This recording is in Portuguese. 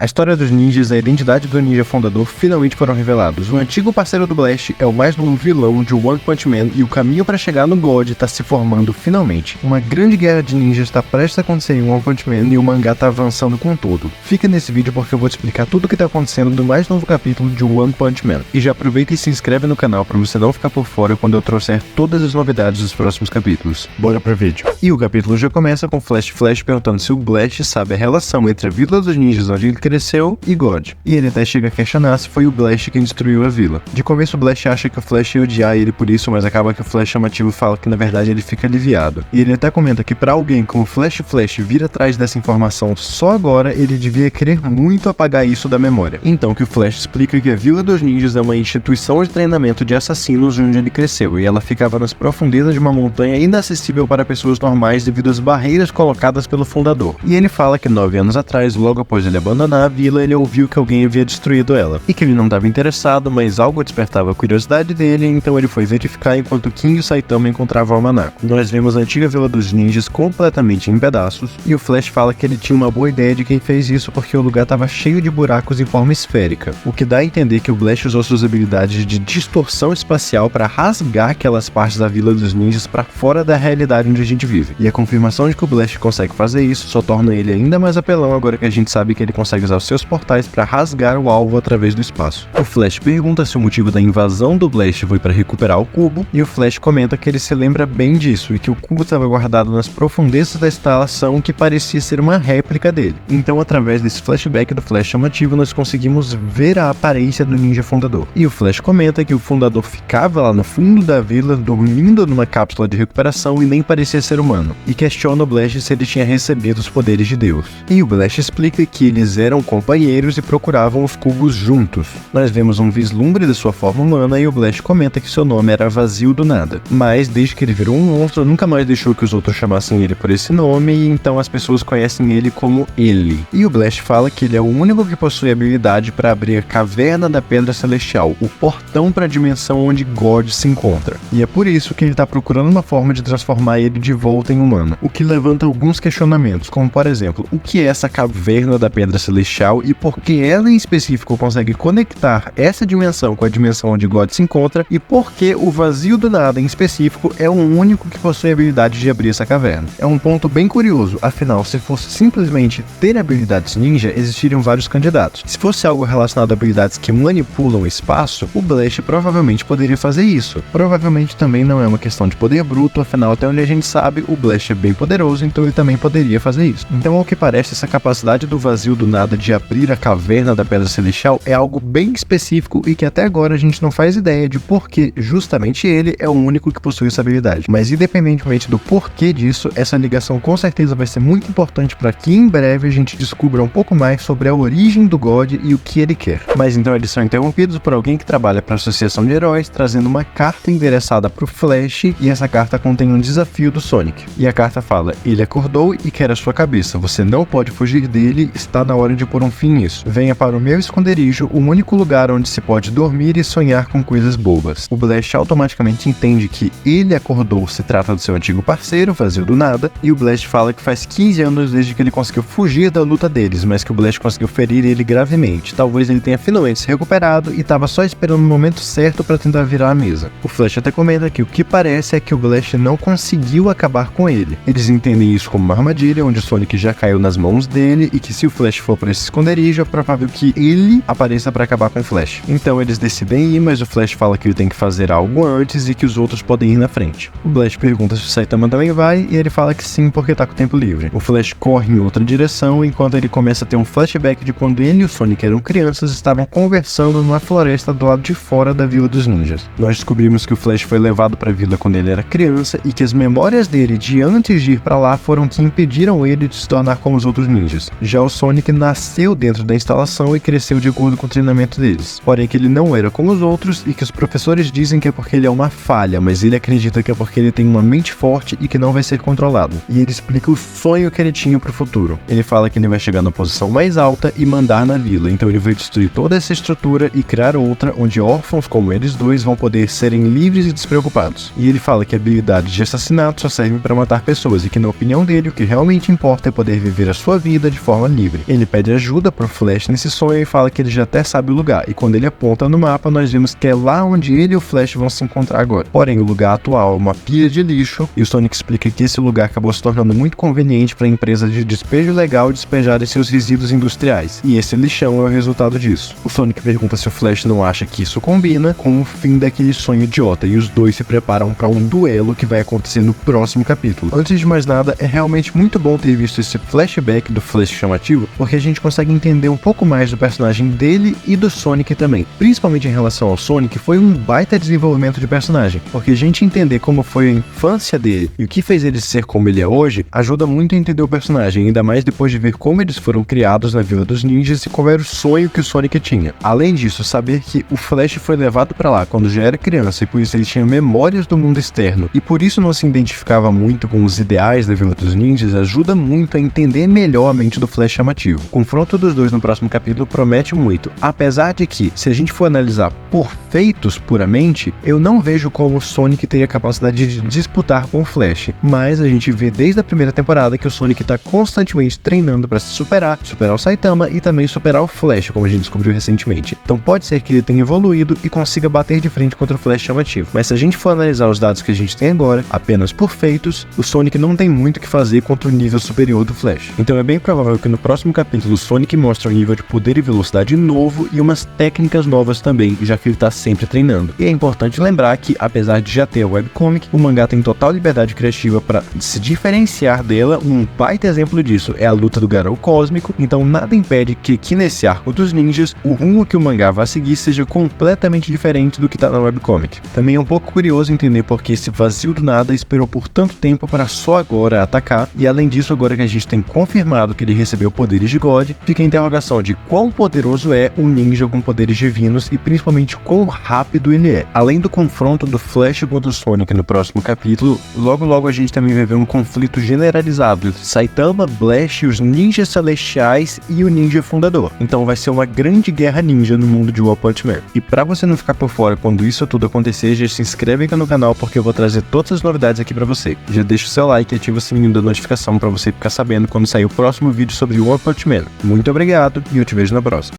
A história dos ninjas e a identidade do ninja fundador finalmente foram revelados. O antigo parceiro do Blast é o mais novo vilão de One Punch Man e o caminho para chegar no God está se formando finalmente. Uma grande guerra de ninjas está prestes a acontecer em One Punch Man e o mangá está avançando com tudo. Fica nesse vídeo porque eu vou te explicar tudo o que está acontecendo no mais novo capítulo de One Punch Man. E já aproveita e se inscreve no canal para você não ficar por fora quando eu trouxer todas as novidades dos próximos capítulos. Bora pro vídeo. E o capítulo já começa com Flash perguntando se o Blast sabe a relação entre a Vila dos Ninjas onde ele cresceu e God. E ele até chega a questionar se foi o Blast quem destruiu a vila. De começo o Blast acha que o Flash ia odiar ele por isso, mas acaba que o Flash chamativo fala que na verdade ele fica aliviado. E ele até comenta que pra alguém como Flash vir atrás dessa informação só agora, ele devia querer muito apagar isso da memória. Então que o Flash explica que a Vila dos Ninjas é uma instituição de treinamento de assassinos onde ele cresceu, e ela ficava nas profundezas de uma montanha inacessível para pessoas normais devido às barreiras colocadas pelo fundador. E ele fala que 9 anos atrás, logo após ele abandonar a vila, ele ouviu que alguém havia destruído ela, e que ele não estava interessado, mas algo despertava a curiosidade dele, então ele foi verificar enquanto King e o Saitama encontravam o almanaco. Nós vemos a antiga Vila dos Ninjas completamente em pedaços, e o Flash fala que ele tinha uma boa ideia de quem fez isso porque o lugar estava cheio de buracos em forma esférica, o que dá a entender que o Blast usou suas habilidades de distorção espacial para rasgar aquelas partes da Vila dos Ninjas para fora da realidade onde a gente vive. E a confirmação de que o Blast consegue fazer isso só torna ele ainda mais apelão agora que a gente sabe que ele consegue usar os seus portais para rasgar o alvo através do espaço. O Flash pergunta se o motivo da invasão do Blast foi para recuperar o cubo, e o Flash comenta que ele se lembra bem disso e que o cubo estava guardado nas profundezas da instalação que parecia ser uma réplica dele. Então, através desse flashback do Flash chamativo, nós conseguimos ver a aparência do ninja fundador. E o Flash comenta que o fundador ficava lá no fundo da vila, dormindo numa cápsula de recuperação e nem parecia ser humano, e questiona o Blast se ele tinha recebido os poderes de Deus. E o Blast explica que eles eram companheiros e procuravam os cubos juntos. Nós vemos um vislumbre de sua forma humana e o Blast comenta que seu nome era Vazio do Nada, mas desde que ele virou um monstro, nunca mais deixou que os outros chamassem ele por esse nome, e então as pessoas conhecem ele como ele. E o Blast fala que ele é o único que possui habilidade para abrir a Caverna da Pedra Celestial, o portão para a dimensão onde God se encontra. E é por isso que ele está procurando uma forma de transformar ele de volta em humano, o que levanta alguns questionamentos, como por exemplo, o que é essa Caverna da Pedra Celestial e por que ela em específico consegue conectar essa dimensão com a dimensão onde God se encontra, e por que o Vazio do Nada em específico é o único que possui a habilidade de abrir essa caverna. É um ponto bem curioso, afinal, se fosse simplesmente ter habilidades ninja, existiriam vários candidatos. Se fosse algo relacionado a habilidades que manipulam o espaço, o Blast provavelmente poderia fazer isso. Provavelmente também não é uma questão de poder bruto, afinal, até onde a gente sabe, o Blast é bem poderoso, então ele também poderia fazer isso. Então, ao que parece, essa capacidade do Vazio do Nada de abrir a Caverna da Pedra Celestial é algo bem específico e que até agora a gente não faz ideia de por que justamente ele é o único que possui essa habilidade. Mas independentemente do porquê disso, essa ligação com certeza vai ser muito importante para que em breve a gente descubra um pouco mais sobre a origem do God e o que ele quer. Mas então eles são interrompidos por alguém que trabalha para a Associação de Heróis, trazendo uma carta endereçada para o Flash, e essa carta contém um desafio do Sonic. E a carta fala: ele acordou e quer a sua cabeça, você não pode fugir dele, está na hora de pôr um fim nisso. Venha para o meu esconderijo, o único lugar onde se pode dormir e sonhar com coisas bobas. O Blast automaticamente entende que ele acordou se trata do seu antigo parceiro, Vazio do Nada, e o Blast fala que faz 15 anos desde que ele conseguiu fugir da luta deles, mas que o Blast conseguiu ferir ele gravemente. Talvez ele tenha finalmente se recuperado e estava só esperando o momento certo para tentar virar a mesa. O Flash até comenta que o que parece é que o Blast não conseguiu acabar com ele. Eles entendem isso como uma armadilha, onde o Sonic já caiu nas mãos dele, e que se o Flash for para esse esconderijo, é provável que ele apareça para acabar com o Flash. Então eles decidem ir, mas o Flash fala que ele tem que fazer algo antes e que os outros podem ir na frente. O Blast pergunta se o Saitama também vai, e ele fala que sim, porque tá com o tempo livre. O Flash corre em outra direção, enquanto ele começa a ter um flashback de quando ele e o Sonic eram crianças, estavam conversando numa floresta do lado de fora da Vila dos Ninjas. Nós descobrimos que o Flash foi levado para a vila quando ele era criança, e que as memórias dele de antes de ir para lá foram que impediram ele de se tornar como os outros ninjas. Já o Sonic nasceu dentro da instalação e cresceu de acordo com o treinamento deles. Porém que ele não era como os outros, e que os professores dizem que é porque ele é uma falha, mas ele acredita que é porque ele tem uma mente forte e que não vai ser controlado. E ele explica o sonho que ele tinha pro futuro. Ele fala que ele vai chegar na posição mais alta e mandar na vila, então ele vai destruir toda essa estrutura e criar outra onde órfãos como eles dois vão poder serem livres e despreocupados. E ele fala que a habilidade de assassinato só serve para matar pessoas, e que na opinião dele o que realmente importa é poder viver a sua vida de forma livre. Ele pede pede ajuda pro Flash nesse sonho e fala que ele já até sabe o lugar, e quando ele aponta no mapa, nós vemos que é lá onde ele e o Flash vão se encontrar agora. Porém, o lugar atual é uma pilha de lixo, e o Sonic explica que esse lugar acabou se tornando muito conveniente para empresas de despejo legal despejarem seus resíduos industriais, e esse lixão é o resultado disso. O Sonic pergunta se o Flash não acha que isso combina com o fim daquele sonho idiota, e os dois se preparam para um duelo que vai acontecer no próximo capítulo. Antes de mais nada, é realmente muito bom ter visto esse flashback do Flash chamativo, porque a gente consegue entender um pouco mais do personagem dele e do Sonic também. Principalmente em relação ao Sonic, foi um baita desenvolvimento de personagem, porque a gente entender como foi a infância dele e o que fez ele ser como ele é hoje, ajuda muito a entender o personagem, ainda mais depois de ver como eles foram criados na Vila dos Ninjas e qual era o sonho que o Sonic tinha. Além disso, saber que o Flash foi levado pra lá quando já era criança e por isso ele tinha memórias do mundo externo e por isso não se identificava muito com os ideais da Vila dos Ninjas, ajuda muito a entender melhor a mente do Flash chamativo. O confronto dos dois no próximo capítulo promete muito, apesar de que, se a gente for analisar por feitos puramente, eu não vejo como o Sonic teria capacidade de disputar com o Flash, mas a gente vê desde a primeira temporada que o Sonic está constantemente treinando para se superar o Saitama e também superar o Flash, como a gente descobriu recentemente. Então pode ser que ele tenha evoluído e consiga bater de frente contra o Flash chamativo, mas se a gente for analisar os dados que a gente tem agora, apenas por feitos, o Sonic não tem muito o que fazer contra o nível superior do Flash. Então é bem provável que no próximo capítulo o Sonic mostre um nível de poder e velocidade novo e umas técnicas novas também, já que ele está sempre treinando. E é importante lembrar que, apesar de já ter a webcomic, o mangá tem total liberdade criativa para se diferenciar dela. Um baita exemplo disso é a luta do Garou Cósmico, então nada impede que aqui nesse arco dos ninjas, o rumo que o mangá vai seguir seja completamente diferente do que está na webcomic. Também é um pouco curioso entender porque esse vazio do nada esperou por tanto tempo para só agora atacar, e além disso, agora que a gente tem confirmado que ele recebeu poderes de God, fica a interrogação de quão poderoso é um ninja com poderes divinos e principalmente quão rápido ele é. Além do confronto do Flash contra o Sonic no próximo capítulo, logo a gente também vai ver um conflito generalizado entre Saitama, Blast, os ninjas celestiais e o ninja fundador. Então vai ser uma grande guerra ninja no mundo de One Punch Man. E pra você não ficar por fora quando isso tudo acontecer, já se inscreve aqui no canal porque eu vou trazer todas as novidades aqui pra você. Já deixa o seu like e ativa o sininho da notificação pra você ficar sabendo quando sair o próximo vídeo sobre One Punch Man. Muito obrigado e eu te vejo na próxima.